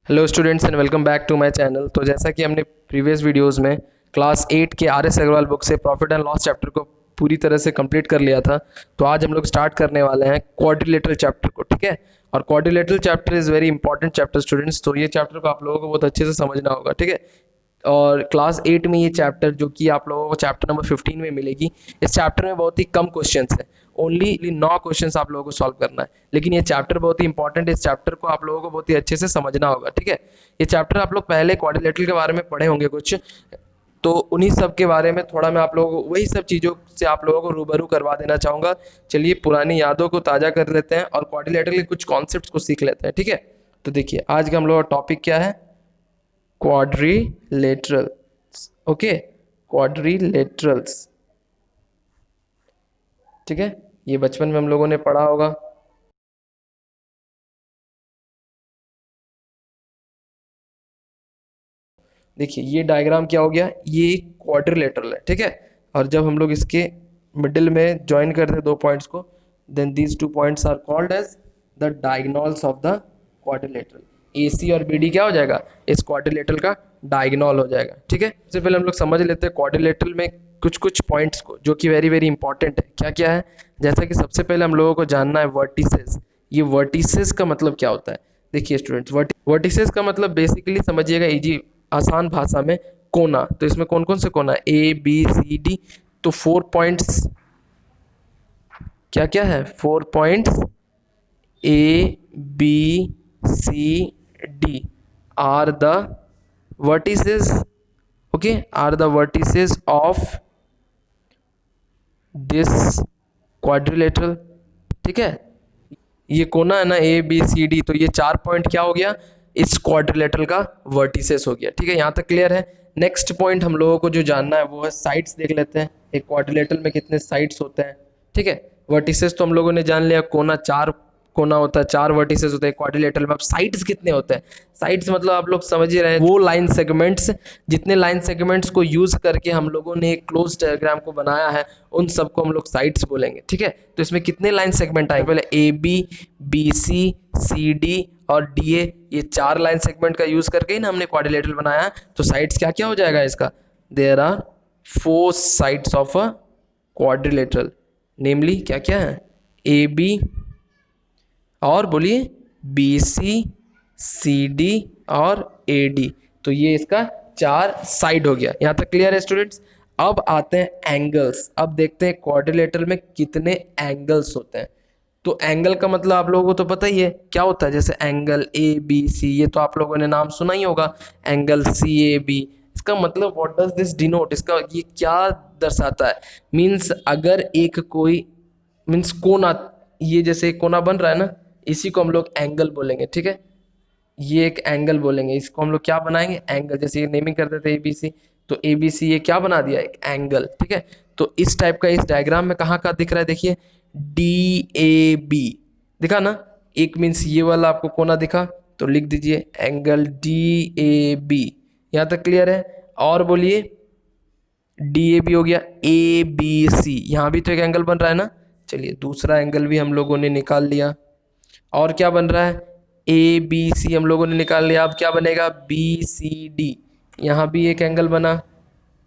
Hello students and welcome back to my channel. तो जैसा कि हमने प्रीवियस वीडियोस में क्लास 8 के आर एस अग्रवाल बुक से प्रॉफिट एंड लॉस चैप्टर को पूरी तरह से कंप्लीट कर लिया था, तो आज हम लोग स्टार्ट करने वाले हैं क्वाड्रिलेटरल चैप्टर को। ठीक है, और quadrilateral chapter is very important chapter students, तो ये चैप्टर को आप लोगों को बहुत अच्छे से समझना होगा। ठीक है, और क्लास 8 में ये चैप्टर जो कि आप लोगों को चैप्टर नंबर 15 में मिलेगी, इस चैप्टर में बहुत ही कम क्वेश्चंस है, ओनली 9 क्वेश्चंस आप लोगों को सॉल्व करना है। लेकिन ये चैप्टर बहुत ही इंपॉर्टेंट है, इस चैप्टर को आप लोगों को बहुत ही अच्छे से समझना होगा। ठीक है, ये चैप्टर आप लोग पहले क्वाड्रिलेटरल के बारे में पढ़े होंगे कुछ, तो उन्हीं सब के बारे में थोड़ा मैं आप लोगों को वही सब चीज़ों से आप लोगों को रूबरू करवा देना चाहूँगा। चलिए पुरानी यादों को ताज़ा कर लेते हैं और क्वाड्रिलेटरल के कुछ कॉन्सेप्ट्स को सीख लेते हैं। ठीक है, तो देखिए आज का हम लोग का टॉपिक क्या है, क्वाड्रिलेटरल। Okay, quadrilaterals. ठीक है, ये बचपन में हम लोगों ने पढ़ा होगा। देखिए ये डायग्राम क्या हो गया, ये क्वाड्रिलेटरल है। ठीक है, और जब हम लोग इसके मिडिल में ज्वाइन करते हैं दो पॉइंट्स को, then these two points are called as the diagonals of the quadrilateral. A C और बी डी क्या हो जाएगा, इस क्वाड्रिलेटरल का डायगोनल हो जाएगा। ठीक है, सबसे पहले हम लोग समझ लेते हैं क्वाड्रिलेटरल में कुछ कुछ पॉइंट्स को जो कि वेरी वेरी इंपॉर्टेंट है। क्या क्या है, जैसा कि सबसे पहले हम लोगों को जानना है वर्टिसेस। ये वर्टिसेस का मतलब क्या होता है, देखिए स्टूडेंट्स, वर्टिसेस का मतलब बेसिकली समझिएगा इजी आसान भाषा में, कोना। तो इसमें कौन कौन से कोना, ए बी सी डी। तो 4 पॉइंट्स क्या क्या है, 4 points A B C D are the vertices, okay, are the vertices of this quadrilateral। ठीक है, ये कोना है ना ए बी सी डी, तो ये 4 पॉइंट क्या हो गया, इस क्वाड्रिलेटरल का वर्टिसेस हो गया। ठीक है, यहाँ तक क्लियर है। नेक्स्ट पॉइंट हम लोगों को जो जानना है वो है साइड्स। देख लेते हैं एक क्वाड्रिलेटरल में कितने साइड्स होते हैं। ठीक है, वर्टिसेस तो हम लोगों ने जान लिया, कोना 4 कोना होता है, 4 वर्टिसेस होते हैं क्वाड्रिलेटरल में। अब साइड्स कितने होते हैं, साइड्स मतलब आप लोग समझ ही रहे हैं, वो लाइन सेगमेंट्स, जितने लाइन सेगमेंट्स को यूज करके हम लोगों ने एक क्लोज डायग्राम को बनाया है, उन सबको हम लोग साइड्स बोलेंगे। ठीक है, तो इसमें कितने लाइन सेगमेंट आएंगे, पहले A B B C C D और डी ए, ये 4 लाइन सेगमेंट का यूज करके ही ना हमने क्वाड्रिलेटरल बनाया है। तो साइड्स क्या क्या हो जाएगा इसका, there are 4 sides of a quadrilateral, namely क्या क्या है, ए बी और बोलिए बी सी सी डी और ए डी। तो ये इसका 4 साइड हो गया। यहाँ तक क्लियर है स्टूडेंट्स। अब आते हैं एंगल्स। अब देखते हैं क्वाड्रिलेटरल में कितने एंगल्स होते हैं। तो एंगल का मतलब आप लोगों को तो पता ही है क्या होता है, जैसे एंगल ए बी सी, ये तो आप लोगों ने नाम सुना ही होगा, एंगल सी ए बी। इसका मतलब व्हाट डज दिस डिनोट, इसका ये क्या दर्शाता है, मीन्स अगर एक कोई मीन्स कोना, ये जैसे एक कोना बन रहा है ना, इसी को हम लोग एंगल बोलेंगे। ठीक है, ये एक एंगल बोलेंगे, इसको हम लोग क्या बनाएंगे, एंगल। जैसे ये नेमिंग कर देते हैं एबीसी, तो एबीसी ये क्या बना दिया, एक एंगल। ठीक है, तो इस टाइप का इस डायग्राम में कहाँ का दिख रहा है, देखिए डी ए बी दिखा ना, एक मीन्स ये वाला आपको कोना दिखा, तो लिख दीजिए एंगल डी ए बी। यहाँ तक क्लियर है। और बोलिए डी ए बी हो गया, ए बी सी, यहाँ भी तो एक एंगल बन रहा है ना। चलिए दूसरा एंगल भी हम लोगों ने निकाल लिया। और क्या बन रहा है, ए बी सी हम लोगों ने निकाल लिया। अब क्या बनेगा, बी सी डी, यहाँ भी एक एंगल बना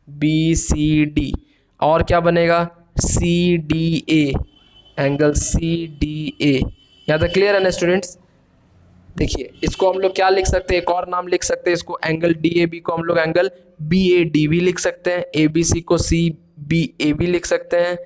बी सी डी। और क्या बनेगा, C D A, angle C D A. यहाँ तक क्लियर है ना स्टूडेंट्स। देखिए इसको हम लोग क्या लिख सकते हैं, एक और नाम लिख सकते हैं इसको, एंगल डी ए बी को हम लोग एंगल बी ए डी भी लिख सकते हैं, ए बी सी को सी बी ए भी लिख सकते हैं,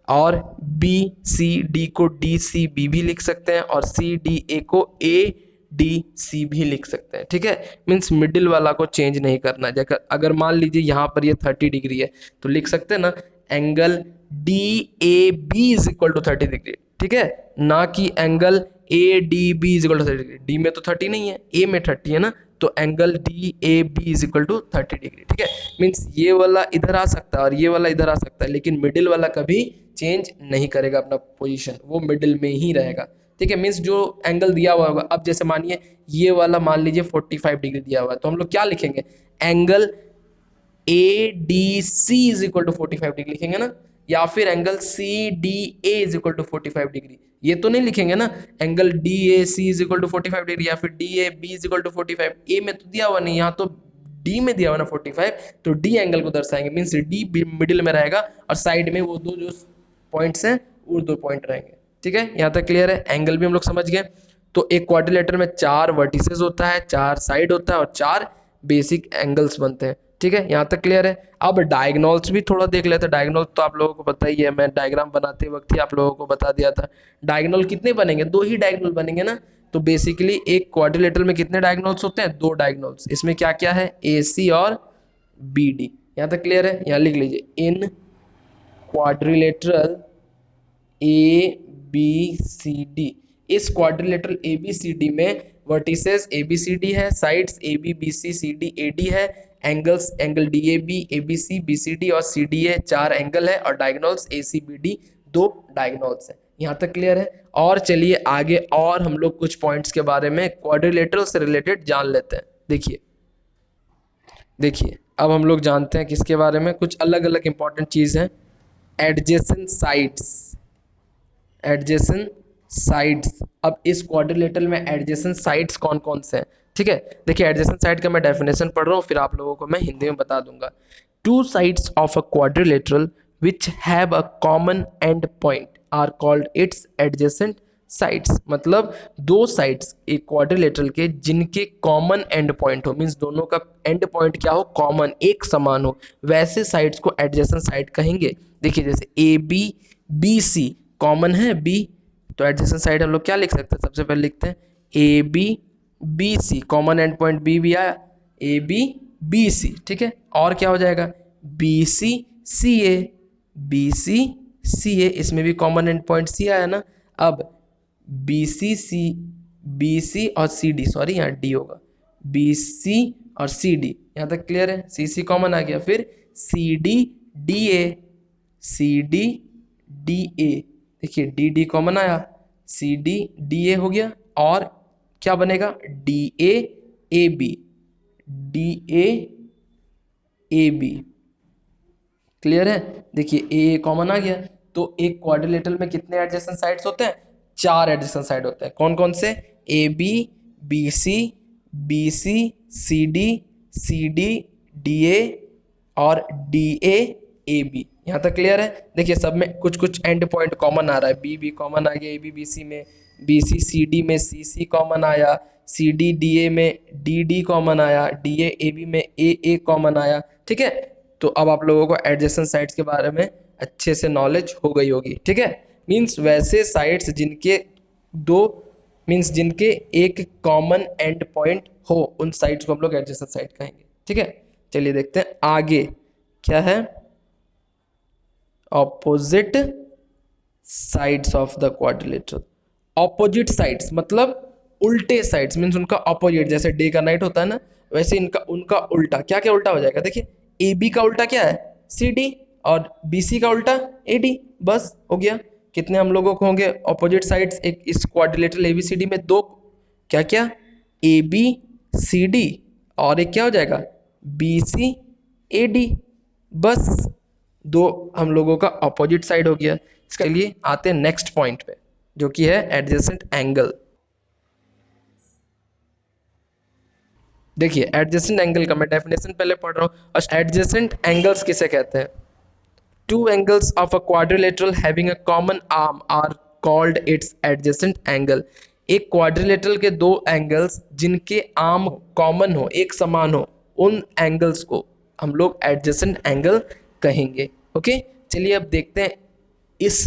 और बी सी डी को डी सी बी भी लिख सकते हैं, और सी डी ए को ए डी सी भी लिख सकते हैं। ठीक है, मीन्स मिडिल वाला को चेंज नहीं करना है। जैसे अगर मान लीजिए यहाँ पर ये 30 डिग्री है, तो लिख सकते हैं ना angle D A B is equal to 30 degree. ठीक है, ना कि angle A D B is equal to 30 degree. D में तो 30 नहीं है, ए में 30 है ना, तो angle D A B is equal to 30 degree. ठीक है, मीन्स ये वाला इधर आ सकता है और ये वाला इधर आ सकता है, लेकिन मिडिल वाला कभी चेंज नहीं करेगा अपना पोजीशन, वो मिडिल में ही रहेगा। ठीक है, मीन्स जो एंगल दिया हुआ होगा, अब जैसे मानिए ये वाला मान लीजिए 45 डिग्री दिया हुआ है, तो हम लोग क्या लिखेंगे, angle A D C is equal to 45 degree लिखेंगे ना। या फिर angle C D A is equal to 45 degree. ये तो नहीं लिखेंगे ना angle D A C is equal to 45 degree या फिर D A B is equal to 45। A में तो दिया हुआ नहीं, यहाँ तो डी में दिया हुआ ना 45, तो डी एंगल को दर्शाएंगे, मीन्स डी मिडिल में रहेगा और साइड में वो दो जो पॉइंट्स हैं वो दो पॉइंट रहेंगे। ठीक है, यहाँ तक क्लियर है। एंगल भी हम लोग समझ गए। तो एक क्वाड्रिलेटर में 4 वर्टिसेस होता है, 4 साइड होता है और 4 बेसिक एंगल्स बनते हैं। ठीक है, यहाँ तक क्लियर है। अब डायगोनल्स भी थोड़ा देख लेते हैं। डायगोनल तो आप लोगों को पता ही है, मैं डायग्राम बनाते वक्त ही आप लोगों को बता दिया था। डायगोनल कितने बनेंगे, 2 ही डायगोनल बनेंगे ना। तो बेसिकली एक क्वाड्रिलेटर में कितने डायगोनल्स होते हैं, 2 डायगोनल्स। इसमें क्या क्या है, ए सी और बी डी। यहाँ तक क्लियर है। यहाँ लिख लीजिए इन quadrilateral A B C D. इस quadrilateral A B C D में vertices A B C D है, sides A B B C C D A D है, angles angle D A B C B C D और C D A 4 angle है और diagonals A C B D 2 diagonals है। यहाँ तक clear है। और चलिए आगे और हम लोग कुछ पॉइंट्स के बारे में क्वाड्रिलेटरल से रिलेटेड जान लेते हैं। देखिए देखिए अब हम लोग जानते हैं किसके बारे में, कुछ अलग अलग इंपॉर्टेंट चीज़ है। Adjacent sides, adjacent sides. अब इस क्वाड्रिलेटरल में एडजेसेंट साइड्स कौन कौन से हैं। ठीक है, देखिए एडजेसेंट साइड का मैं डेफिनेशन पढ़ रहा हूँ, फिर आप लोगों को मैं हिंदी में बता दूंगा। 2 sides of a quadrilateral which have a common end point are called its adjacent sides। मतलब 2 साइड्स एक क्वाड्रिलेटरल के जिनके कॉमन एंड पॉइंट हो, मीन्स दोनों का एंड पॉइंट क्या हो, कॉमन एक समान हो, वैसे साइड्स को एडजेसेंट साइड कहेंगे। देखिए जैसे A B B C common है बी, तो एडजेसेंट साइड हम लोग क्या लिख सकते हैं, सबसे पहले लिखते हैं A B B C, common end point B भी आया, ए बी बी सी। ठीक है, और क्या हो जाएगा बी सी सी ए, बी सी सी ए, इसमें भी कॉमन एंड पॉइंट सी आया ना। अब बी सी और सी डी, सॉरी यहाँ डी होगा, बी सी और सी डी, यहाँ तक क्लियर है। सी सी कॉमन आ गया, फिर C D D A, C D D A, देखिए डी डी कॉमन आया, सी डी डी ए हो गया, और क्या बनेगा D A B, D A B. Clear है। देखिए ए कॉमन आ गया। तो एक क्वाड्रिलेटरल में कितने एडजेसेंट साइड्स होते हैं, 4 एडजेसेंट साइड होते हैं। कौन कौन से, A B B C C D D A और डी ए बी। यहाँ तक क्लियर है। देखिए सब में कुछ कुछ एंड पॉइंट कॉमन आ रहा है, बी कॉमन आ गया ए बी सी में, बी सी डी में सी कॉमन आया, सी डी ए में डी कॉमन आया, डी ए बी में ए कॉमन आया। ठीक है, तो अब आप लोगों को एडजेसेंट साइड्स के बारे में अच्छे से नॉलेज हो गई होगी। ठीक है, मीन्स वैसे साइड्स जिनके दो, मीन्स जिनके एक कॉमन एंड पॉइंट हो, उन साइड्स को हम लोग एडजेसेंट साइड कहेंगे। ठीक है, चलिए देखते हैं आगे क्या है। Opposite sides of the quadrilateral. Opposite sides मतलब उल्टे साइड्स, मीन्स उनका ऑपोजिट, जैसे डे का नाइट होता है ना, वैसे इनका उनका उल्टा। क्या क्या उल्टा हो जाएगा, देखिए ए बी का उल्टा क्या है सी डी और बी सी का उल्टा ए डी, बस हो गया। कितने हम लोगों को होंगे ऑपोजिट साइड्स एक इस quadrilateral A B C D में, 2, क्या क्या ए बी सी डी और एक क्या हो जाएगा बी सी ए डी, बस 2 हम लोगों का ऑपोजिट साइड हो गया। इसके लिए आते हैं नेक्स्ट पॉइंट पे जो कि है एडजेसेंट एंगल। देखिए एडजेसेंट एंगल का मैं डेफिनेशन पहले पढ़ रहा हूँ। और एडजेसेंट एंगल्स किसे कहते हैं, 2 angles of a quadrilateral having a common arm are called its adjacent angle। एक क्वाड्रिलेटरल के 2 एंगल्स जिनके आर्म कॉमन हो, एक समान हो, उन एंगल्स को हम लोग एडजेसेंट एंगल कहेंगे। ओके, चलिए अब देखते हैं इस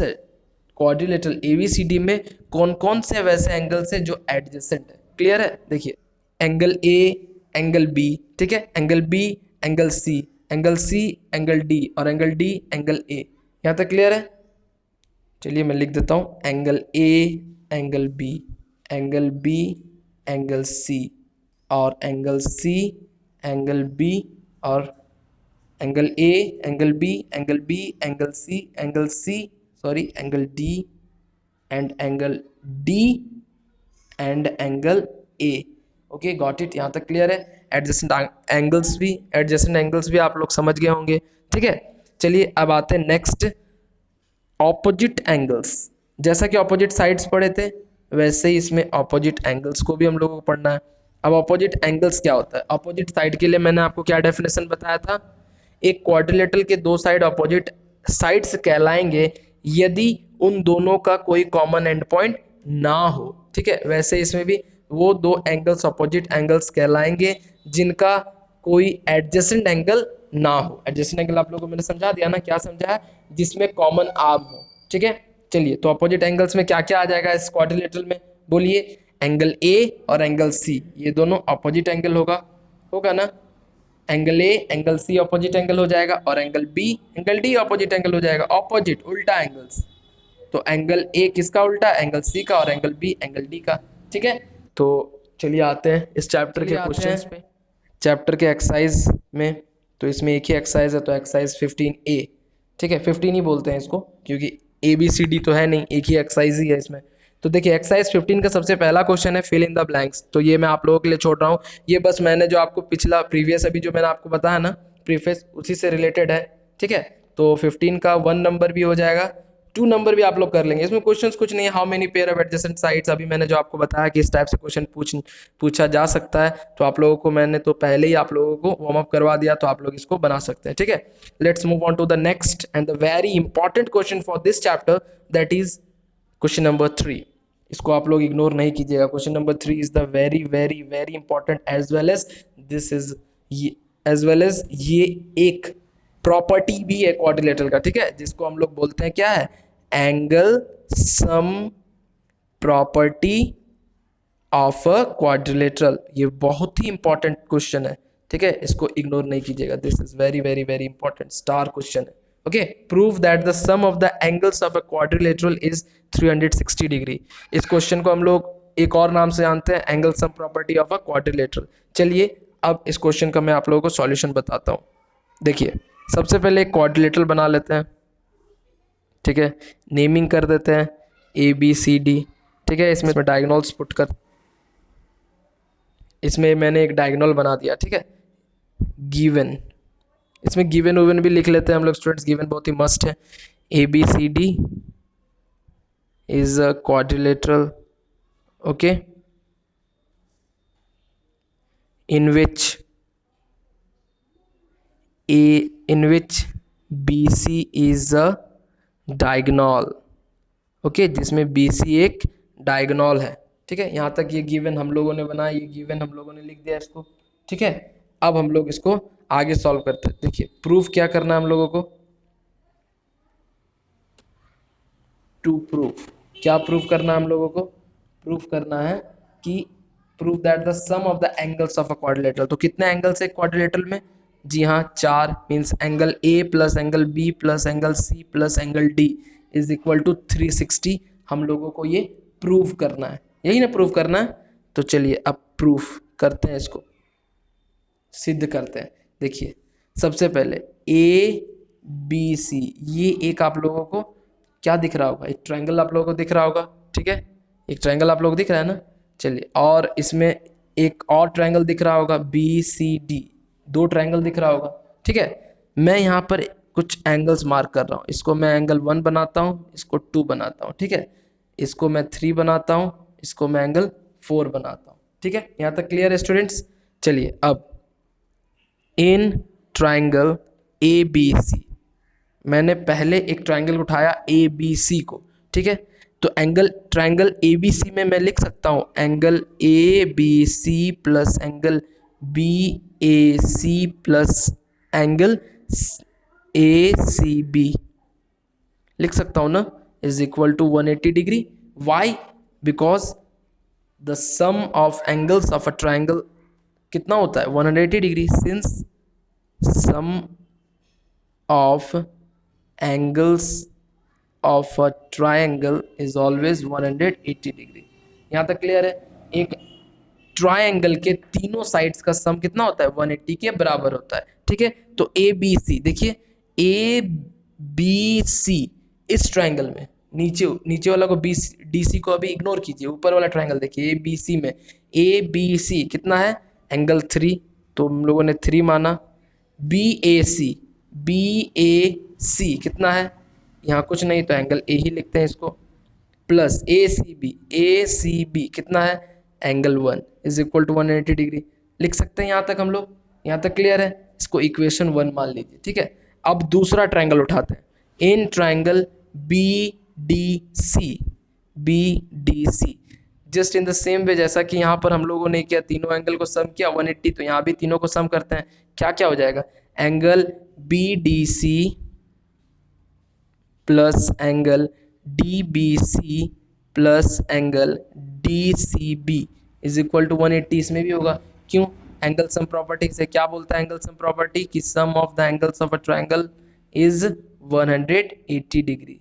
क्वाड्रिलेटरल एबीसीडी में कौन कौन से वैसे एंगल्स हैं जो एडजेसेंट है। क्लियर है। देखिए एंगल ए, एंगल बी, ठीक है, angle B, angle C, angle C, angle D और एंगल डी, एंगल ए। यहाँ तक क्लियर है। चलिए मैं लिख देता हूँ angle A, angle B, angle B, angle C और एंगल सी, एंगल बी और angle A, angle B, angle B, angle C, sorry angle D and angle D and angle A. Okay got it. यहाँ तक clear है। Adjacent angles भी आप लोग समझ गए होंगे। ठीक है, चलिए अब आते हैं नेक्स्ट ऑपोजिट एंगल्स, जैसा कि ऑपोजिट साइड्स पढ़े थे वैसे ही इसमें ऑपोजिट एंगल्स को भी हम लोगों को पढ़ना है। अब ऑपोजिट एंगल्स क्या होता है? ऑपोजिट साइड के लिए मैंने आपको क्या डेफिनेशन बताया था? एक क्वाड्रिलेटरल के दो साइड ऑपोजिट साइड्स कहलाएंगे यदि उन दोनों का कोई कॉमन एंड पॉइंट ना हो। ठीक है, वैसे इसमें भी वो दो एंगल्स ऑपोजिट एंगल्स कहलाएंगे जिनका कोई एडजेसेंट एंगल ना हो। एडजेसेंट एंगल आप लोगों को मैंने समझा दिया ना, क्या समझाया? जिसमें कॉमन आर्म हो। ठीक है, चलिए तो अपोजिट एंगल्स में क्या क्या आ जाएगा इस क्वाड्रिलेटरल में? बोलिए। एंगल ए और एंगल सी, ये दोनों अपोजिट एंगल होगा, होगा ना? Angle A angle C opposite angle हो जाएगा, और angle B angle D opposite angle हो जाएगा। अपोजिट, उल्टा एंगल्स। तो एंगल ए किसका उल्टा? एंगल सी का, और एंगल बी एंगल डी का। ठीक है, तो चलिए आते हैं इस चैप्टर के क्वेश्चंस पे, चैप्टर के एक्सरसाइज में। तो इसमें एक ही एक्सरसाइज है, तो एक्सरसाइज 15A। ठीक है, 15 ही बोलते हैं इसको क्योंकि ABCD तो है नहीं, एक ही एक्सरसाइज ही है इसमें। तो देखिए एक्सरसाइज 15 का सबसे पहला क्वेश्चन है फिल इन द ब्लैंक्स। तो ये मैं आप लोगों के लिए छोड़ रहा हूँ, ये बस मैंने जो आपको पिछला प्रीवियस अभी जो मैंने आपको बताया ना प्रीफेस, उसी से रिलेटेड है। ठीक है, तो 15 का 1 नंबर भी हो जाएगा, 2 नंबर भी आप लोग कर लेंगे। इसमें क्वेश्चंस कुछ नहीं है, how many pair of adjacent sides, अभी मैंने जो आपको बताया कि इस टाइप से क्वेश्चन पूछा जा सकता है। तो आप लोगों को मैंने तो पहले ही आप लोगों को वार्म अप करवा दिया, तो आप लोग इसको बना सकते हैं। ठीक है, let's move on to the next and the very important question for this chapter, that is question number 3। इसको आप लोग इग्नोर नहीं कीजिएगा। Question number 3 is the very very very important as well as this is, as well as ये एक property भी है quadrilateral का। ठीक है, जिसको हम लोग बोलते हैं क्या है? Angle sum property of a quadrilateral. ये बहुत ही इंपॉर्टेंट क्वेश्चन है। ठीक है, इसको इग्नोर नहीं कीजिएगा, this is very very very important star question है। Okay, prove that the sum of the angles of a quadrilateral is 360 degree. इस क्वेश्चन को हम लोग एक और नाम से जानते हैं, angle sum property of a quadrilateral. चलिए अब इस क्वेश्चन का मैं आप लोगों को सॉल्यूशन बताता हूँ। देखिए सबसे पहले एक क्वाड्रिलेटरल बना लेते हैं। ठीक है, नेमिंग कर देते हैं ABCD। ठीक है, इसमें डायगोनल्स पुट कर, इसमें मैंने एक डायगोनल बना दिया। ठीक है, गिवन, इसमें गिवन वुवन भी लिख लेते हैं हम लोग स्टूडेंट्स, गिवन बहुत ही मस्ट है। ABCD is a quadrilateral, okay, in which BC is a diagonal। Okay, जिसमें BC एक डायगोनल है। ठीक है, यहाँ तक ये गिवन हम लोगों ने बनाया, ये गिवन हम लोगों ने लिख दिया इसको। ठीक है, अब हम लोग इसको आगे सॉल्व करते हैं। देखिए प्रूफ क्या करना है हम लोगों को? टू प्रूफ, क्या प्रूफ करना है हम लोगों को? प्रूफ करना है कि proof that the sum of the angles of a quadrilateral. तो कितने एंगल्स है क्वाड्रिलेटरल में? जी हाँ, 4। Means angle A plus angle B plus angle C plus angle D is equal to 360। हम लोगों को ये प्रूव करना है, यही ना प्रूव करना है। तो चलिए अब प्रूफ करते हैं, इसको सिद्ध करते हैं। देखिए सबसे पहले ABC, ये एक आप लोगों को क्या दिख रहा होगा? एक ट्रायंगल आप लोगों को दिख रहा होगा। ठीक है, एक ट्रायंगल आप लोगों को दिख रहा है ना। चलिए, और इसमें एक और ट्रायंगल दिख रहा होगा BCD, 2 ट्रायंगल दिख रहा होगा। ठीक है, मैं यहाँ पर कुछ एंगल्स मार्क कर रहा हूँ। इसको मैं एंगल 1 बनाता हूँ, इसको 2 बनाता हूँ। ठीक है, इसको मैं 3 बनाता हूँ, इसको मैं एंगल 4 बनाता हूँ। ठीक है, यहाँ तक क्लियर है स्टूडेंट्स? चलिए अब इन ट्रायंगल ABC, मैंने पहले एक ट्रायंगल उठाया ABC को। ठीक है, तो एंगल ट्रायंगल ABC में मैं लिख सकता हूँ angle ABC plus angle BAC plus angle ACB, लिख सकता हूँ ना, is equal to 180 degree. Why? Because the sum of angles of a triangle कितना होता है? 180 degree. Since sum of angles of a triangle is always 180 degree. यहाँ तक clear है? एक ट्रायंगल के तीनों साइड्स का सम कितना होता है? 180 के बराबर होता है। ठीक है, तो ABC देखिए, ABC इस ट्रायंगल में, नीचे नीचे वाला को DC को अभी इग्नोर कीजिए, ऊपर वाला ट्रायंगल देखिए ABC में ABC कितना है? एंगल 3, तो हम लोगों ने 3 माना। BAC कितना है? यहाँ कुछ नहीं तो एंगल ए ही लिखते हैं इसको, प्लस ए सी बी कितना है, angle 1 is equal to 180 degree लिख सकते हैं। यहाँ तक हम लोग, यहाँ तक क्लियर है, इसको इक्वेशन 1 मान लीजिए। ठीक है, अब दूसरा ट्रायंगल उठाते हैं, in triangle B D C just in the same way जैसा कि यहाँ पर हम लोगों ने किया, तीनों एंगल को सम किया 180, तो यहाँ भी तीनों को सम करते हैं। क्या क्या हो जाएगा, angle B D C plus angle D B C plus angle D C B is equal to 180। इसमें भी होगा, क्यों, एंगल सम प्रॉपर्टी से क्या बोलता है एंगल सम प्रॉपर्टी, कि sum of the angles of a triangle is 180 degree,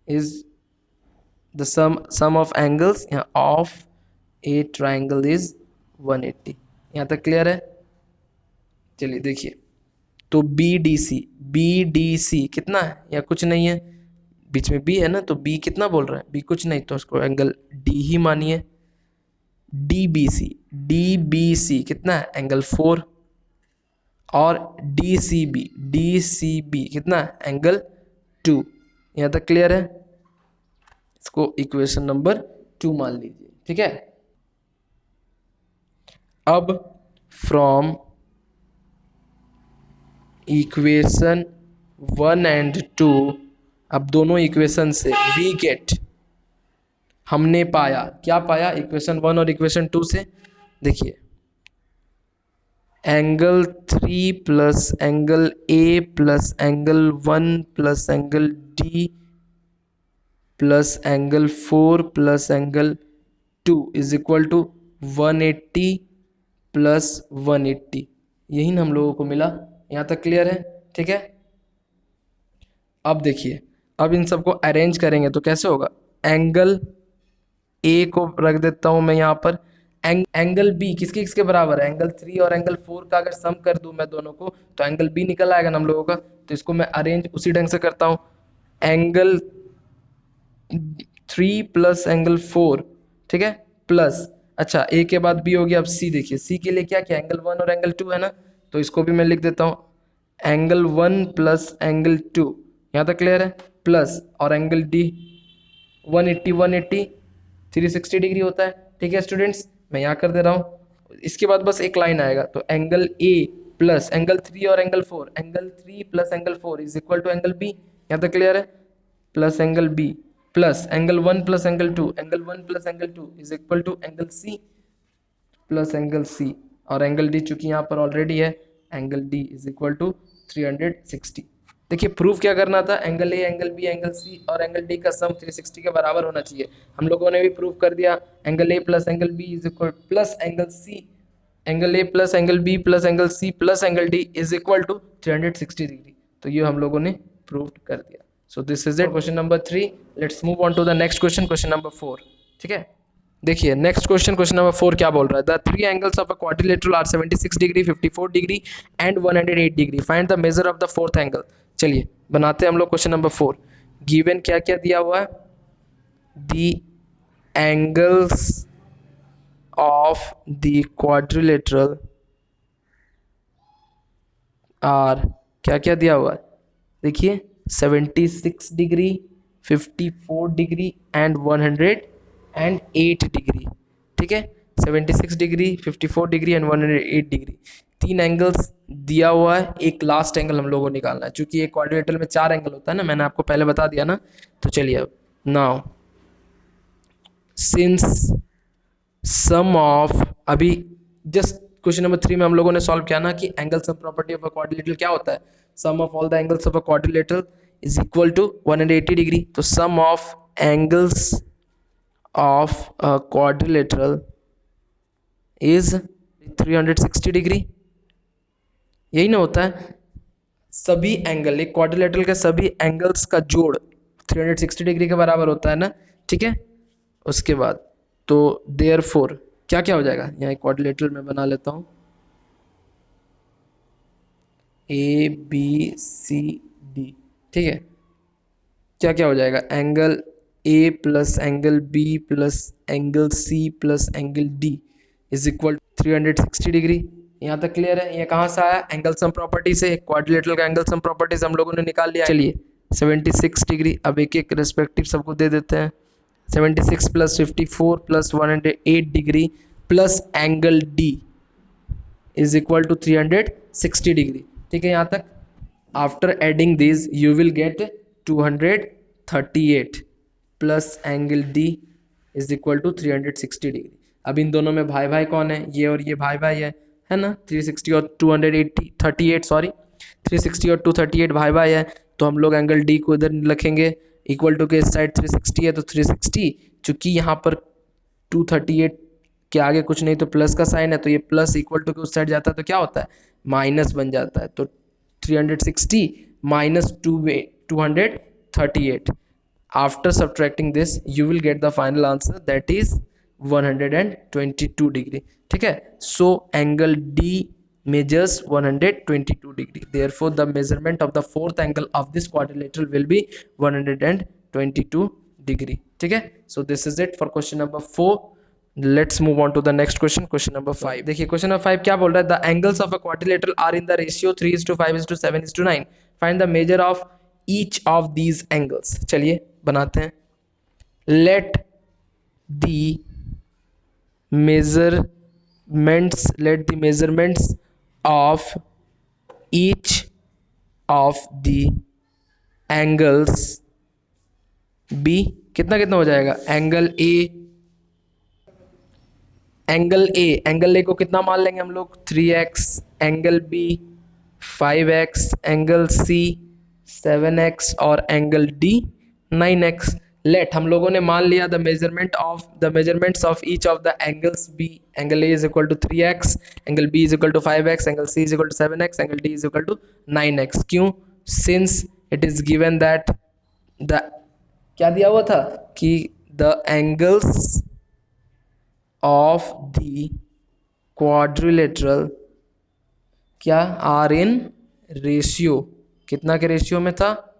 is the sum of angles of a triangle is 180। यहाँ तक क्लियर है। चलिए देखिए, तो बी डी सी कितना है, या कुछ नहीं है, बीच में बी है ना, तो बी कितना बोल रहा है, बी कुछ नहीं तो उसको एंगल डी ही मानिए। डी बी सी कितना है, एंगल 4, और डी सी बी कितना है, एंगल 2। यहाँ तक क्लियर है, इसको इक्वेशन नंबर 2 मान लीजिए। ठीक है, अब फ्रॉम इक्वेशन 1 एंड 2, अब दोनों इक्वेशन से वी गेट, हमने पाया, क्या पाया, इक्वेशन 1 और इक्वेशन 2 से, देखिए angle 3 plus angle A plus angle 1 plus angle D plus angle 4 plus angle 2 is equal to 180 plus 180, यही ना हम लोगों को मिला। यहाँ तक क्लियर है। ठीक है, अब देखिए, अब इन सबको अरेंज करेंगे तो कैसे होगा, एंगल ए को रख देता हूँ मैं यहाँ पर, एंगल बी किसके किसके बराबर है, एंगल 3 और एंगल 4 का अगर सम कर दूँ मैं दोनों को तो एंगल बी निकल आएगा ना हम लोगों का। तो इसको मैं अरेंज उसी ढंग से करता हूँ, एंगल 3 प्लस एंगल 4, ठीक है, प्लस, अच्छा ए के बाद बी हो गया। अब सी देखिए, सी के लिए क्या क्या, एंगल 1 और एंगल 2 है ना, तो इसको भी मैं लिख देता हूँ, एंगल 1 प्लस एंगल 2, यहाँ तक क्लियर है, प्लस, और एंगल डी 180 360 डिग्री होता है। ठीक है स्टूडेंट्स, मैं यहाँ कर दे रहा हूँ, इसके बाद बस एक लाइन आएगा, तो एंगल ए प्लस एंगल 3 और angle 4, angle 3 plus angle 4 is equal to angle B, यहाँ तक क्लियर है, plus angle B plus angle 1 plus angle 2, angle 1 plus angle 2 is equal to angle C plus angle C, और angle D चूंकि यहाँ पर already है, angle D is equal to 360। देखिए proof क्या करना था, angle A angle B angle C और एंगल डी का सम 360 के बराबर होना चाहिए। हम लोगों ने भी प्रूफ कर दिया, angle A plus angle B is equal plus angle C, angle A plus angle B plus angle C plus angle D is equal to 360 degree. तो ये हम लोगों ने प्रूव कर दिया। So this is it, question number 3। Let's move on to the next question, question number 4। ठीक है, देखिए नेक्स्ट क्वेश्चन, क्वेश्चन नंबर 4 क्या बोल रहा है, the three angles of a quadrilateral are 76 degree 54 degree and 108 degree, find the measure of the fourth angle. चलिए बनाते हैं हम लोग क्वेश्चन नंबर 4। गिवन क्या क्या दिया हुआ है, the angles of the quadrilateral are, क्या क्या दिया हुआ है, देखिए 76 डिग्री 54 डिग्री एंड 108 डिग्री। ठीक है, 76 डिग्री 54 डिग्री एंड 108 डिग्री, तीन एंगल्स दिया हुआ है, एक लास्ट एंगल हम लोगों को निकालना है, क्योंकि एक क्वाड्रिलेटरल में 4 एंगल होता है ना, मैंने आपको पहले बता दिया ना। तो चलिए अब, नाउ सिंस सम ऑफ, अभी जस्ट क्वेश्चन नंबर 3 में हम लोगों ने सॉल्व किया ना कि angle sum property of a quadrilateral क्या होता है, sum of all the angles of a quadrilateral is equal to 180 degree. तो sum of angles of a quadrilateral is 360 degree, यही ना होता है, सभी एंगल, एक क्वाड्रिलेटरल के सभी एंगल्स का जोड़ 360 डिग्री के बराबर होता है ना। ठीक है, उसके बाद तो देयरफॉर क्या क्या हो जाएगा, यहाँ एक क्वाड्रिलेटरल में बना लेता हूँ, ए बी सी डी। ठीक है, क्या क्या हो जाएगा, angle A plus angle B plus angle C plus angle D is equal 360 degree. यहाँ तक क्लियर है, ये कहाँ से आया, एंगल सम प्रॉपर्टी से, क्वाड्रिलेटरल का एंगल सम प्रॉपर्टी से हम लोगों ने निकाल लिया। चलिए 76 डिग्री। अब एक एक रेस्पेक्टिव सबको दे देते हैं। 76 plus 54 plus 108 degree plus angle D is equal to 360 degree. ठीक है यहाँ तक। After adding this you will get 238 plus angle D is equal to 360 degree. अब इन दोनों में भाई भाई कौन है, ये और ये भाई भाई है ना। 360 और 280 38 सॉरी 360 और 238 भाई भाई है, तो हम लोग एंगल डी को इधर लिखेंगे इक्वल टू के इस साइड 360 है तो 360, चूंकि यहाँ पर 238 के आगे कुछ नहीं तो प्लस का साइन है, तो ये प्लस इक्वल टू के उस साइड जाता है तो क्या होता है, माइनस बन जाता है। तो 360 minus 238, after subtracting this you will get the final answer that is 122 degree। ठीक है, so angle D measures 122 degree, therefore the measurement of the fourth angle of this quadrilateral will be 122 degree। ठीक है, so this is it for question number 4। Let's move on to the next question, question number 5। देखिए question number 5 क्या बोल रहा है, the angles of a quadrilateral are in the ratio 3:5:7:9, find the measure of each of these angles। चलिए बनाते हैं। let the measurements of each of the angles be कितना कितना हो जाएगा, एंगल ए को कितना मान लेंगे हम लोग 3x, angle B 5x, angle C 7x और एंगल डी 9x। लेट हम लोगों ने मान लिया the measurements of each of the angles be, angle A is equal to 3x, angle B is equal to 5x, angle C is equal to 7x, angle D is equal to 9x। क्यों, since it is given that the क्या दिया हुआ था कि the angles of the quadrilateral क्या are in ratio, कितना के ratio में था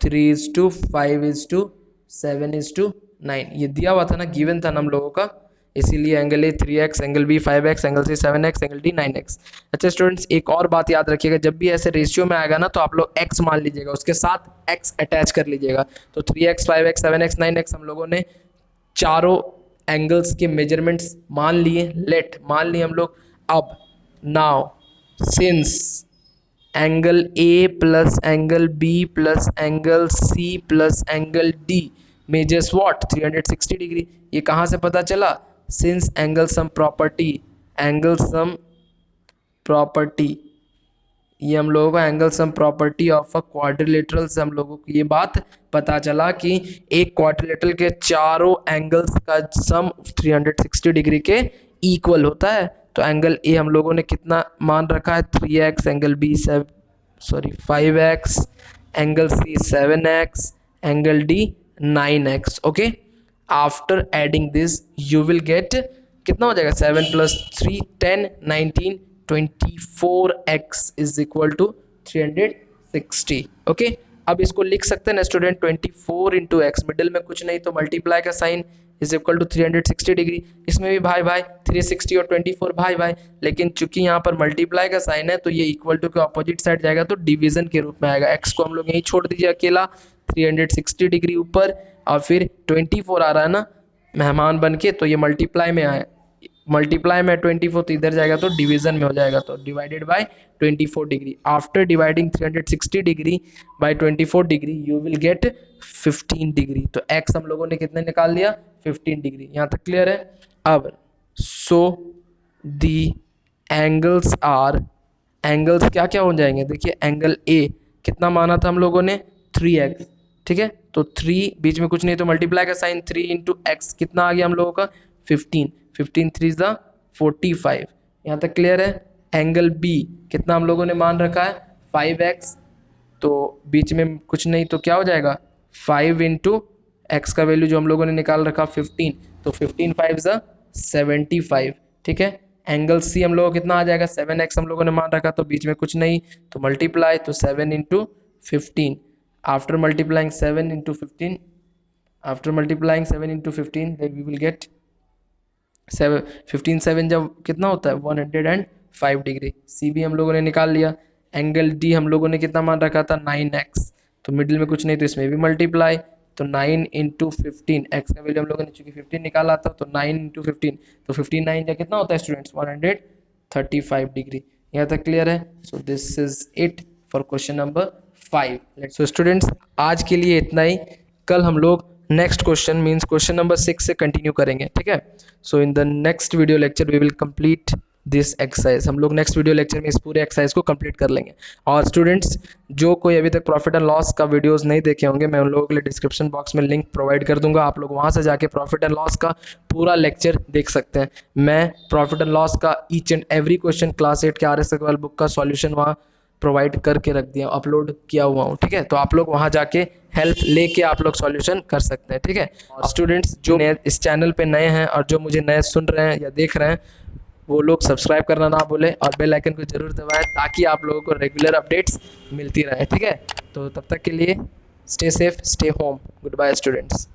3:5:7:9, ये दिया हुआ था ना, गिवन था ना हम लोगों का, इसीलिए angle A 3x, angle B 5x, angle C 7x, angle D 9x। अच्छा स्टूडेंट्स एक और बात याद रखिएगा, जब भी ऐसे रेशियो में आएगा ना तो आप लोग x मान लीजिएगा, उसके साथ x अटैच कर लीजिएगा। तो 3x 5x 7x 9x हम लोगों ने चारों एंगल्स के मेजरमेंट्स मान लिए, मान लिए हम लोग। अब now since angle A plus angle B plus angle C plus angle D measures what 360 degree, ये कहाँ से पता चला, सिंस एंगल सम प्रॉपर्टी, ये हम लोगों को angle sum property of a quadrilateral से हम लोगों को ये बात पता चला कि एक क्वाड्रिलेटरल के चारों एंगल्स का सम 360 डिग्री के इक्वल होता है। तो एंगल ए हम लोगों ने कितना मान रखा है 3x, angle B 5x, angle C 7x, angle D 9x। Okay, after adding this you will get कितना हो जाएगा 7 + 3 10 19 24x is equal to 360। Okay, अब इसको लिख सकते हैं ना स्टूडेंट 24 इंटू एक्स, मिडिल में कुछ नहीं तो मल्टीप्लाई का sign is equal to 360 degree, इसमें भी भाई भाई 360 और 24 भाई भाई, लेकिन चूंकि यहाँ पर मल्टीप्लाई का साइन है तो ये इक्वल टू के ऑपोजिट साइड जाएगा तो डिवीजन के रूप में आएगा। एक्स को हम लोग यहीं छोड़ दीजिए अकेला, 360 डिग्री ऊपर और फिर 24 आ रहा है ना मेहमान बन के, तो ये मल्टीप्लाई में आए, मल्टीप्लाई में 24 तो इधर जाएगा तो डिवीजन में हो जाएगा, तो divided by 24 degree. After dividing 360 degree by 24 degree you will gate 15 degree. तो x हम लोगों ने कितने निकाल लिया 15 डिग्री। यहाँ तक क्लियर है। अब सो दी एंगल्स क्या क्या हो जाएंगे, देखिए एंगल ए कितना माना था हम लोगों ने 3x, ठीक है, तो 3 बीच में कुछ नहीं तो मल्टीप्लाई का साइन 3 इंटू एक्स कितना आ गया हम लोगों का 15 3 × 45। यहाँ तक क्लियर है। एंगल बी कितना हम लोगों ने मान रखा है 5x, तो बीच में कुछ नहीं तो क्या हो जाएगा 5 इंटू एक्स का वैल्यू जो हम लोगों ने निकाल रखा 15, तो 15 5 × 75, ठीक है। एंगल सी हम लोगों को कितना आ जाएगा 7x हम लोगों ने मान रखा, तो बीच में कुछ नहीं तो मल्टीप्लाई, तो 7 into 15, after multiplying 7 into 15 then we will get 15 7 जब कितना होता है 105 डिग्री। सी भी हम लोगों ने निकाल लिया। एंगल डी हम लोगों ने कितना मान रखा था 9x, तो मिडिल में कुछ नहीं तो इसमें भी मल्टीप्लाई, तो 9 इंटू 15, एक्स का वैल्यू हम लोगों ने चूंकि 15 निकाला था, तो 9 इंटू 15, तो 15 9 का कितना होता है स्टूडेंट्स, 135 डिग्री। यहाँ तक क्लियर है? So this is it for question number 5। So students आज के लिए इतना ही, कल हम लोग next question means question number 6 से कंटिन्यू करेंगे, ठीक है। So in the next video lecture we will complete this exercise. हम लोग नेक्स्ट वीडियो लेक्चर में इस पूरे एक्सरसाइज को कंप्लीट कर लेंगे। और स्टूडेंट्स जो कोई अभी तक प्रॉफिट एंड लॉस का वीडियोस नहीं देखे होंगे, मैं उन लोगों के लिए डिस्क्रिप्शन बॉक्स में लिंक प्रोवाइड कर दूंगा, आप लोग वहां से जाके प्रॉफिट एंड लॉस का पूरा लेक्चर देख सकते हैं। मैं प्रॉफिट एंड लॉस का each and every question class 8 के RS अग्रवाल बुक का सॉल्यूशन वहाँ प्रोवाइड करके रख दिया, अपलोड किया हुआ हूँ, ठीक है। तो आप लोग वहाँ जाके हेल्प लेके आप लोग सॉल्यूशन कर सकते हैं, ठीक है। और स्टूडेंट्स जो इस चैनल पे नए हैं और जो मुझे नए सुन रहे हैं या देख रहे हैं, वो लोग सब्सक्राइब करना ना भूलें और बेल आइकन को जरूर दबाएं, ताकि आप लोगों को रेगुलर अपडेट्स मिलती रहे, ठीक है। तो तब तक के लिए stay safe, stay home, good bye students.